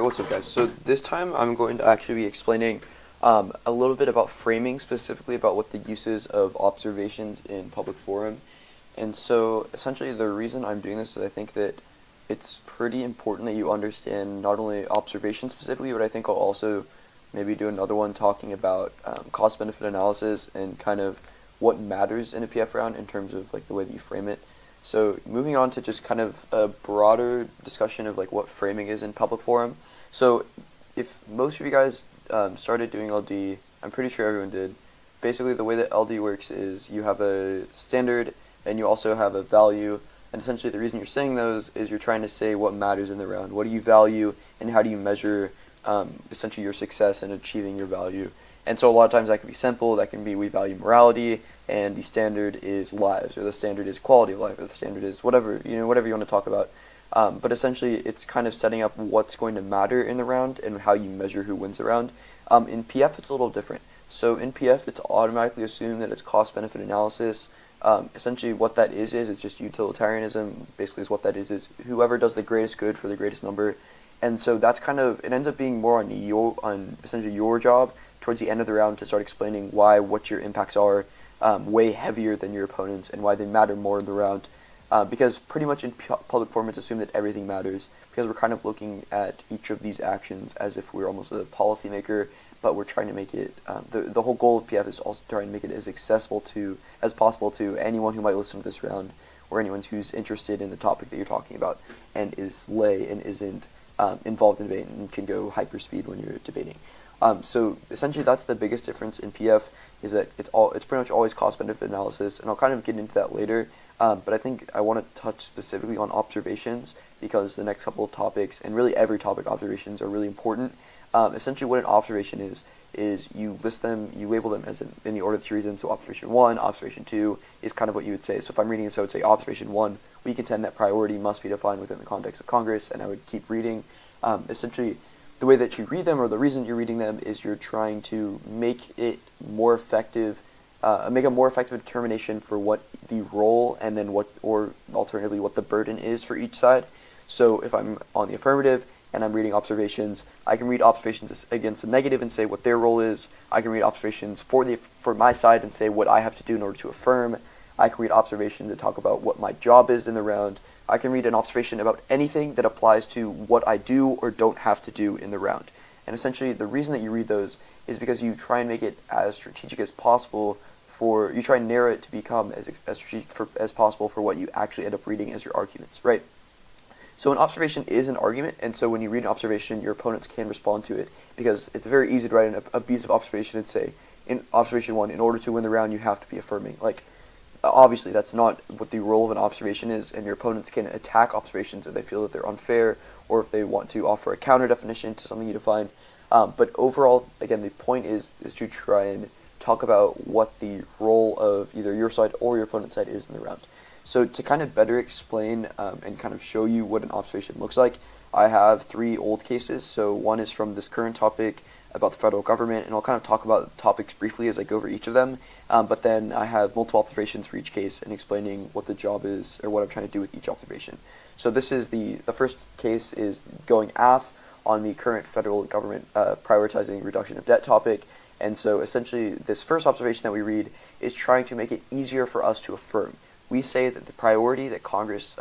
what's up, guys? So this time I'm going to actually be explaining a little bit about framing, specifically about what the uses of observations in public forum. And so essentially the reason I'm doing this is I think that it's pretty important that you understand not only observation specifically, but I think I'll also maybe do another one talking about cost-benefit analysis and kind of what matters in a PF round in terms of like the way that you frame it. So moving on to just kind of a broader discussion of like what framing is in public forum. So if most of you guys started doing LD, I'm pretty sure everyone did. Basically the way that LD works is you have a standard and you also have a value, and essentially the reason you're saying those is you're trying to say what matters in the round. What do you value and how do you measure essentially your success in achieving your value. And so a lot of times that can be simple. That can be we value morality, and the standard is lives, or the standard is quality of life, or the standard is whatever whatever you want to talk about. But essentially, it's kind of setting up what's going to matter in the round and how you measure who wins the round. In PF, it's a little different. So in PF, it's automatically assumed that it's cost-benefit analysis. Essentially, what that is it's just utilitarianism. Basically, is what that is whoever does the greatest good for the greatest number. And so that's kind of, it ends up being more on essentially your job towards the end of the round to start explaining what your impacts are way heavier than your opponents and why they matter more in the round. Because pretty much in public forum it's assumed that everything matters, because we're kind of looking at each of these actions as if we're almost a policymaker, but we're trying to make it, the whole goal of PF is also trying to make it as accessible as possible to anyone who might listen to this round, or anyone who's interested in the topic that you're talking about and is lay and isn't involved in debate and can go hyperspeed when you're debating. So essentially that's the biggest difference in PF, is that it's pretty much always cost-benefit analysis, and I'll kind of get into that later, but I think I want to touch specifically on observations because the next couple of topics, and really every topic, observations are really important. Essentially what an observation is you list them, you label them as in the order that you read them. So observation 1, observation 2 is kind of what you would say. So if I'm reading this, I would say observation 1, we contend that priority must be defined within the context of Congress, and I would keep reading. Essentially, the way that you read them, or the reason you're reading them, is you're trying to make it more effective, make a more effective determination for what the role and then or alternatively what the burden is for each side. So if I'm on the affirmative and I'm reading observations, I can read observations against the negative and say what their role is. I can read observations for my side and say what I have to do in order to affirm. I can read observations and talk about what my job is in the round. I can read an observation about anything that applies to what I do or don't have to do in the round. And essentially the reason that you read those is because you try and make it as strategic as possible you try and narrow it to become as strategic as possible for what you actually end up reading as your arguments, right? So an observation is an argument, and so when you read an observation, your opponents can respond to it, because it's very easy to write a piece of observation and say, in observation 1, in order to win the round, you have to be affirming. Like, obviously, that's not what the role of an observation is, and your opponents can attack observations if they feel that they're unfair, or if they want to offer a counter definition to something you define. But overall, again, the point is to try and talk about what the role of either your side or your opponent's side is in the round. So to kind of better explain and kind of show you what an observation looks like, I have 3 old cases. So one is from this current topic about the federal government, and I'll kind of talk about topics briefly as I go over each of them, but then I have multiple observations for each case and explaining what the job is or what I'm trying to do with each observation. So this is the first case is going AF on the current federal government prioritizing reduction of debt topic, and so essentially this first observation that we read is trying to make it easier for us to affirm. We say that the priority that Congress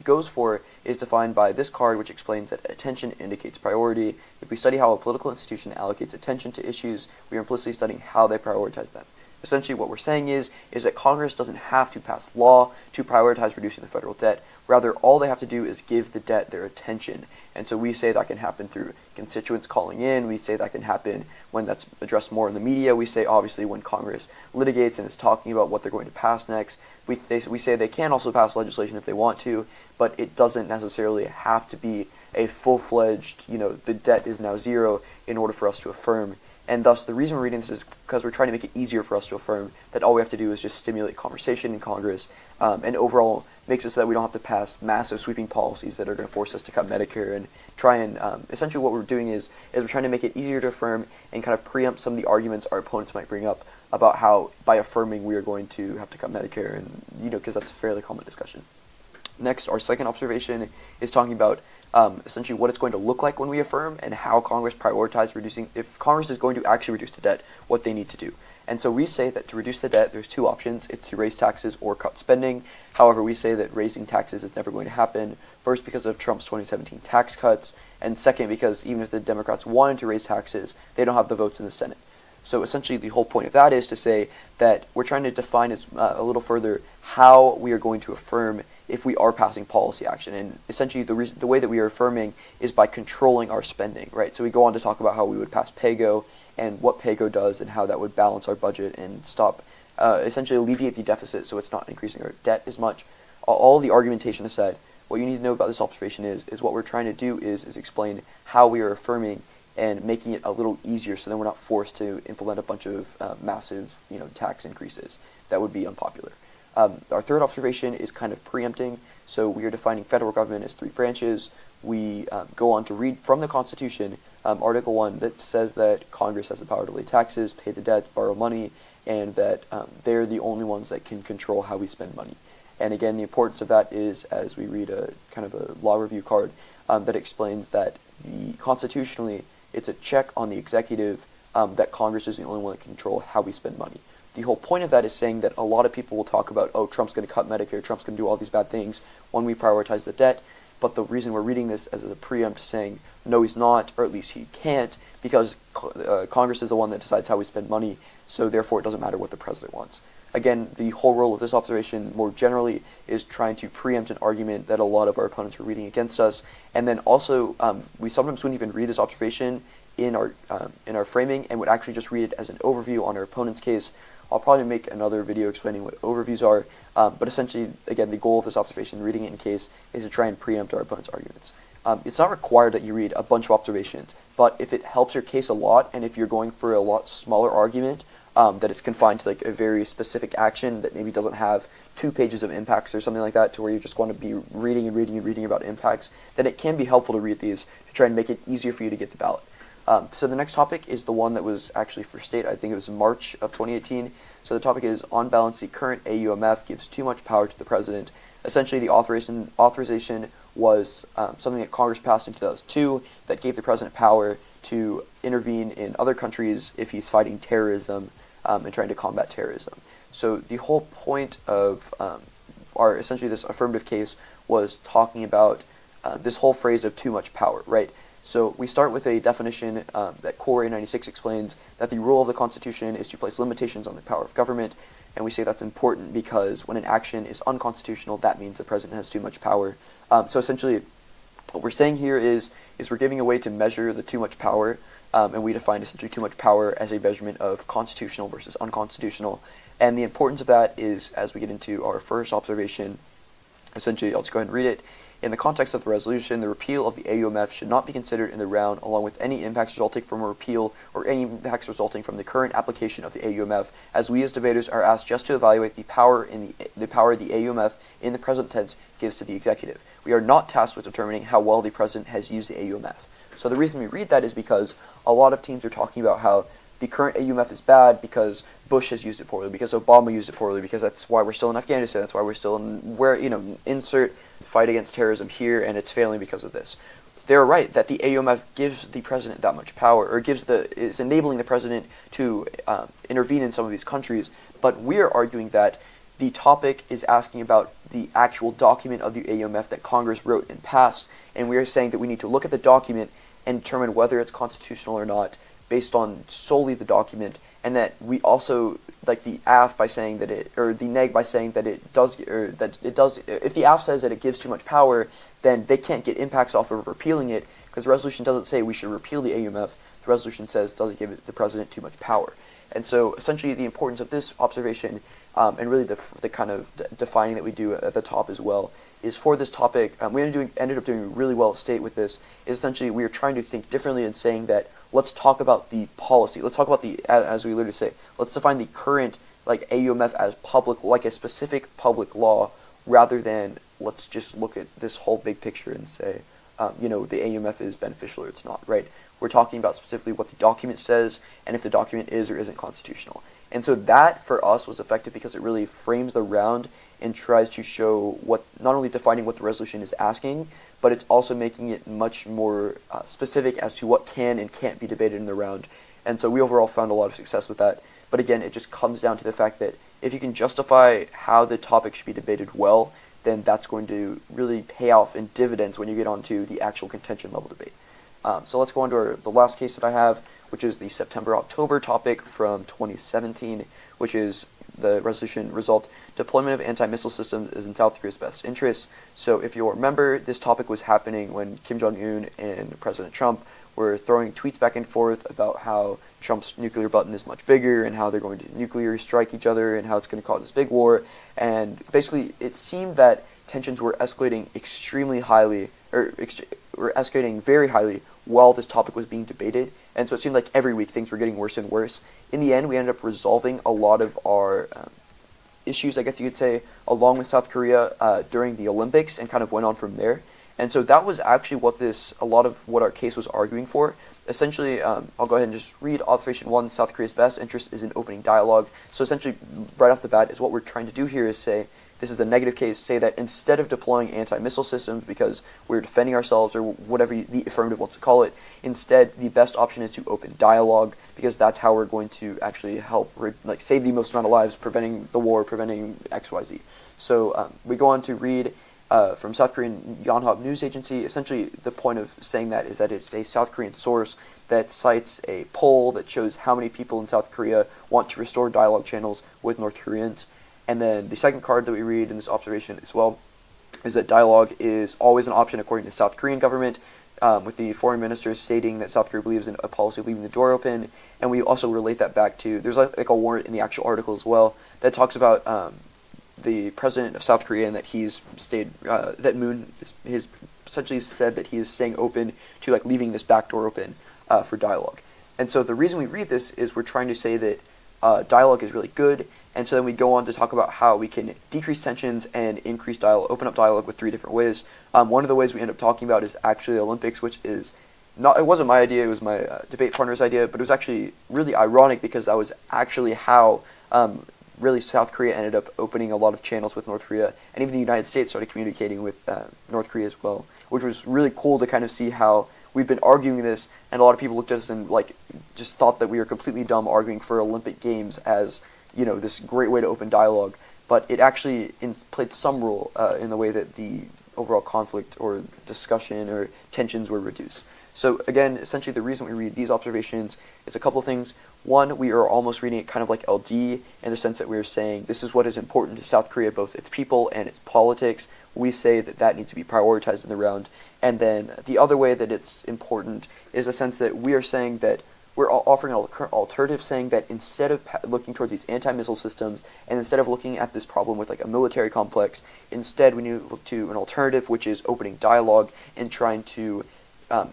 goes for is defined by this card, which explains that attention indicates priority. If we study how a political institution allocates attention to issues, we are implicitly studying how they prioritize them. Essentially what we're saying is that Congress doesn't have to pass law to prioritize reducing the federal debt. Rather, all they have to do is give the debt their attention. And so we say that can happen through constituents calling in. We say that can happen when that's addressed more in the media. We say, obviously, when Congress litigates and is talking about what they're going to pass next. We say they can also pass legislation if they want to, but it doesn't necessarily have to be a full-fledged, the debt is now zero in order for us to affirm. And thus, the reason we're reading this is because we're trying to make it easier for us to affirm that all we have to do is just stimulate conversation in Congress, and overall makes it so that we don't have to pass massive sweeping policies that are going to force us to cut Medicare and try and, essentially what we're doing is we're trying to make it easier to affirm and kind of preempt some of the arguments our opponents might bring up about how by affirming we are going to have to cut Medicare, and, because that's a fairly common discussion. Next, our second observation is talking about essentially what it's going to look like when we affirm and how Congress prioritizes reducing, if Congress is going to actually reduce the debt, what they need to do. And so we say that to reduce the debt, there's two options. It's to raise taxes or cut spending. However, we say that raising taxes is never going to happen. First, because of Trump's 2017 tax cuts, and second, because even if the Democrats wanted to raise taxes, they don't have the votes in the Senate. So essentially the whole point of that is to say that we're trying to define a little further how we are going to affirm if we are passing policy action. And essentially the way that we are affirming is by controlling our spending, right? So we go on to talk about how we would pass PAYGO and what PAYGO does and how that would balance our budget and stop, essentially alleviate the deficit so it's not increasing our debt as much. All the argumentation aside, what you need to know about this observation is what we're trying to do is explain how we are affirming and making it a little easier so then we're not forced to implement a bunch of massive tax increases that would be unpopular. Our third observation is kind of preempting. So we are defining federal government as three branches. We go on to read from the Constitution Article 1 that says that Congress has the power to lay taxes, pay the debts, borrow money, and that they're the only ones that can control how we spend money. And again, the importance of that is, as we read a kind of a law review card that explains that constitutionally it's a check on the executive that Congress is the only one that can control how we spend money. The whole point of that is saying that a lot of people will talk about, oh, Trump's going to cut Medicare, Trump's going to do all these bad things when we prioritize the debt. But the reason we're reading this as a preempt saying, no, he's not, or at least he can't, because Congress is the one that decides how we spend money, so therefore it doesn't matter what the president wants. Again, the whole role of this observation more generally is trying to preempt an argument that a lot of our opponents are reading against us. And then also, we sometimes wouldn't even read this observation in our framing and would actually just read it as an overview on our opponent's case. I'll probably make another video explaining what overviews are, but essentially, again, the goal of this observation, reading it in case, is to try and preempt our opponent's arguments. It's not required that you read a bunch of observations, but if it helps your case a lot, and if you're going for a lot smaller argument, that it's confined to like a very specific action that maybe doesn't have 2 pages of impacts or something like that, to where you just want to be reading about impacts, then it can be helpful to read these to try and make it easier for you to get the ballot. So the next topic is the one that was actually for state. I think it was March of 2018. So the topic is, on balance, the current AUMF gives too much power to the president. Essentially, the authorization was something that Congress passed in 2002 that gave the president power to intervene in other countries if he's fighting terrorism and trying to combat terrorism. So the whole point of essentially this affirmative case was talking about this whole phrase of too much power, right? So we start with a definition that Core A96 explains that the rule of the Constitution is to place limitations on the power of government, and we say that's important because when an action is unconstitutional, that means the president has too much power. So essentially, what we're saying here is we're giving a way to measure the too much power, and we define essentially too much power as a measurement of constitutional versus unconstitutional. And the importance of that is, as we get into our first observation, essentially, I'll just go ahead and read it. In the context of the resolution, the repeal of the AUMF should not be considered in the round, along with any impacts resulting from a repeal or any impacts resulting from the current application of the AUMF, as we as debaters are asked just to evaluate the power the AUMF in the present tense gives to the executive. We are not tasked with determining how well the president has used the AUMF. So the reason we read that is because a lot of teams are talking about how the current AUMF is bad because Bush has used it poorly, because Obama used it poorly, because that's why we're still in Afghanistan, that's why we're still in, insert fight against terrorism here, and it's failing because of this. They're right that the AUMF gives the president that much power, or is enabling the president to intervene in some of these countries, but we're arguing that the topic is asking about the actual document of the AUMF that Congress wrote and passed, and we are saying that we need to look at the document and determine whether it's constitutional or not, based on solely the document, and that we also, like the AF by saying that it, or the neg by saying that it does, or that it does, if the AF says that it gives too much power, then they can't get impacts off of repealing it, because the resolution doesn't say we should repeal the AUMF, the resolution says doesn't give the president too much power. And so essentially the importance of this observation, and really the kind of defining that we do at the top as well, is for this topic, we ended up doing really well at State with this, is essentially we are trying to think differently and saying that let's talk about the policy. Let's talk about as we literally say, let's define the current like AUMF as public, like a specific public law, rather than let's just look at this whole big picture and say, the AUMF is beneficial or it's not, right? We're talking about specifically what the document says and if the document is or isn't constitutional. And so that, for us, was effective because it really frames the round and tries to show what, not only defining what the resolution is asking, but it's also making it much more specific as to what can and can't be debated in the round. And so we overall found a lot of success with that. But again, it just comes down to the fact that if you can justify how the topic should be debated well, then that's going to really pay off in dividends when you get onto the actual contention level debate. So let's go on to the last case that I have, which is the September-October topic from 2017, which is the resolution result, deployment of anti-missile systems is in South Korea's best interest. So if you'll remember, this topic was happening when Kim Jong-un and President Trump were throwing tweets back and forth about how Trump's nuclear button is much bigger and how they're going to nuclear strike each other and how it's going to cause this big war. And basically, it seemed that tensions were escalating extremely highly, or were escalating very highly while this topic was being debated. And so it seemed like every week things were getting worse and worse. In the end, we ended up resolving a lot of our issues, I guess you could say, along with South Korea during the Olympics, and kind of went on from there. And so that was actually what a lot of what our case was arguing for. Essentially, I'll go ahead and just read observation 1, South Korea's best interest is in opening dialogue. So essentially, right off the bat, is what we're trying to do here is say, this is a negative case, say that instead of deploying anti-missile systems because we're defending ourselves or whatever the affirmative wants to call it, instead the best option is to open dialogue, because that's how we're going to actually help save the most amount of lives, preventing the war, preventing XYZ. So we go on to read from South Korean Yonhap News Agency. Essentially, the point of saying that is that it's a South Korean source that cites a poll that shows how many people in South Korea want to restore dialogue channels with North Koreans. And then the second card that we read in this observation as well is that dialogue is always an option according to the South Korean government, with the foreign minister stating that South Korea believes in a policy of leaving the door open. And we also relate that back to, there's like a warrant in the actual article as well that talks about the president of South Korea, and that he's stayed, that Moon has essentially said that he is staying open to leaving this back door open for dialogue. And so the reason we read this is we're trying to say that dialogue is really good. And so then we go on to talk about how we can decrease tensions and increase dialogue, open up dialogue with 3 different ways. One of the ways we end up talking about is actually the Olympics, which is not, it wasn't my idea, it was my debate partner's idea, but it was actually really ironic because that was actually how really South Korea ended up opening a lot of channels with North Korea, and even the United States started communicating with North Korea as well, which was really cool to kind of see how we've been arguing this, and a lot of people looked at us and just thought that we were completely dumb arguing for Olympic Games as this great way to open dialogue, but it actually played some role in the way that the overall conflict or discussion or tensions were reduced. So again, essentially the reason we read these observations is a couple of things. One, we are almost reading it kind of like LD in the sense that we're saying this is what is important to South Korea, both its people and its politics. We say that needs to be prioritized in the round. And then the other way that it's important is a sense that we are saying that we're offering an alternative, saying that instead of looking towards these anti-missile systems and instead of looking at this problem with a military complex, instead we need to look to an alternative, which is opening dialogue and trying to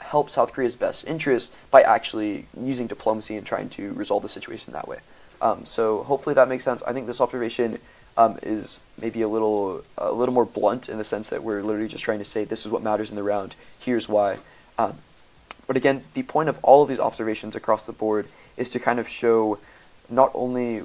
help South Korea's best interest by actually using diplomacy and trying to resolve the situation that way. So hopefully that makes sense. I think this observation is maybe a little more blunt in the sense that we're literally just trying to say this is what matters in the round, here's why. But again, the point of all of these observations across the board is to kind of show not only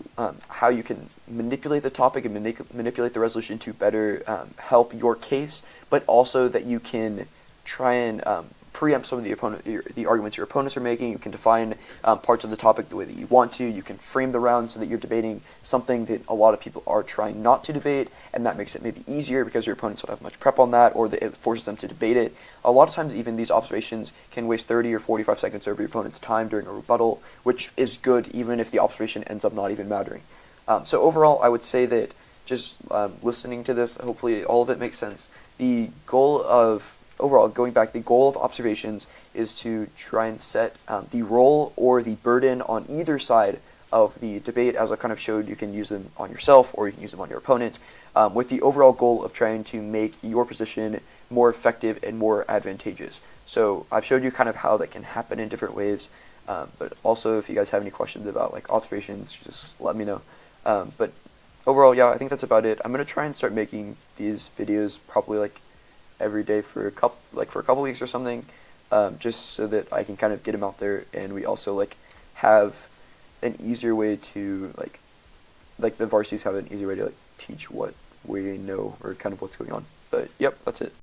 how you can manipulate the topic and manipulate the resolution to better help your case, but also that you can try and preempt some of the arguments your opponents are making. You can define parts of the topic the way that you want to. You can frame the round so that you're debating something that a lot of people are trying not to debate, and that makes it maybe easier because your opponents don't have much prep on that, or that it forces them to debate it. A lot of times even these observations can waste 30 or 45 seconds of your opponent's time during a rebuttal, which is good even if the observation ends up not even mattering. So overall, I would say that just listening to this, hopefully all of it makes sense. The goal of Overall, going back, the goal of observations is to try and set the role or the burden on either side of the debate. As I kind of showed, you can use them on yourself or you can use them on your opponent, with the overall goal of trying to make your position more effective and more advantageous. So I've showed you kind of how that can happen in different ways, but also if you guys have any questions about observations, just let me know. But overall, yeah, I think that's about it. I'm going to try and start making these videos probably every day for a couple weeks or something, just so that I can kind of get them out there, and we also have an easier way to the varsities have an easier way to teach what we know or kind of what's going on. But yep, that's it.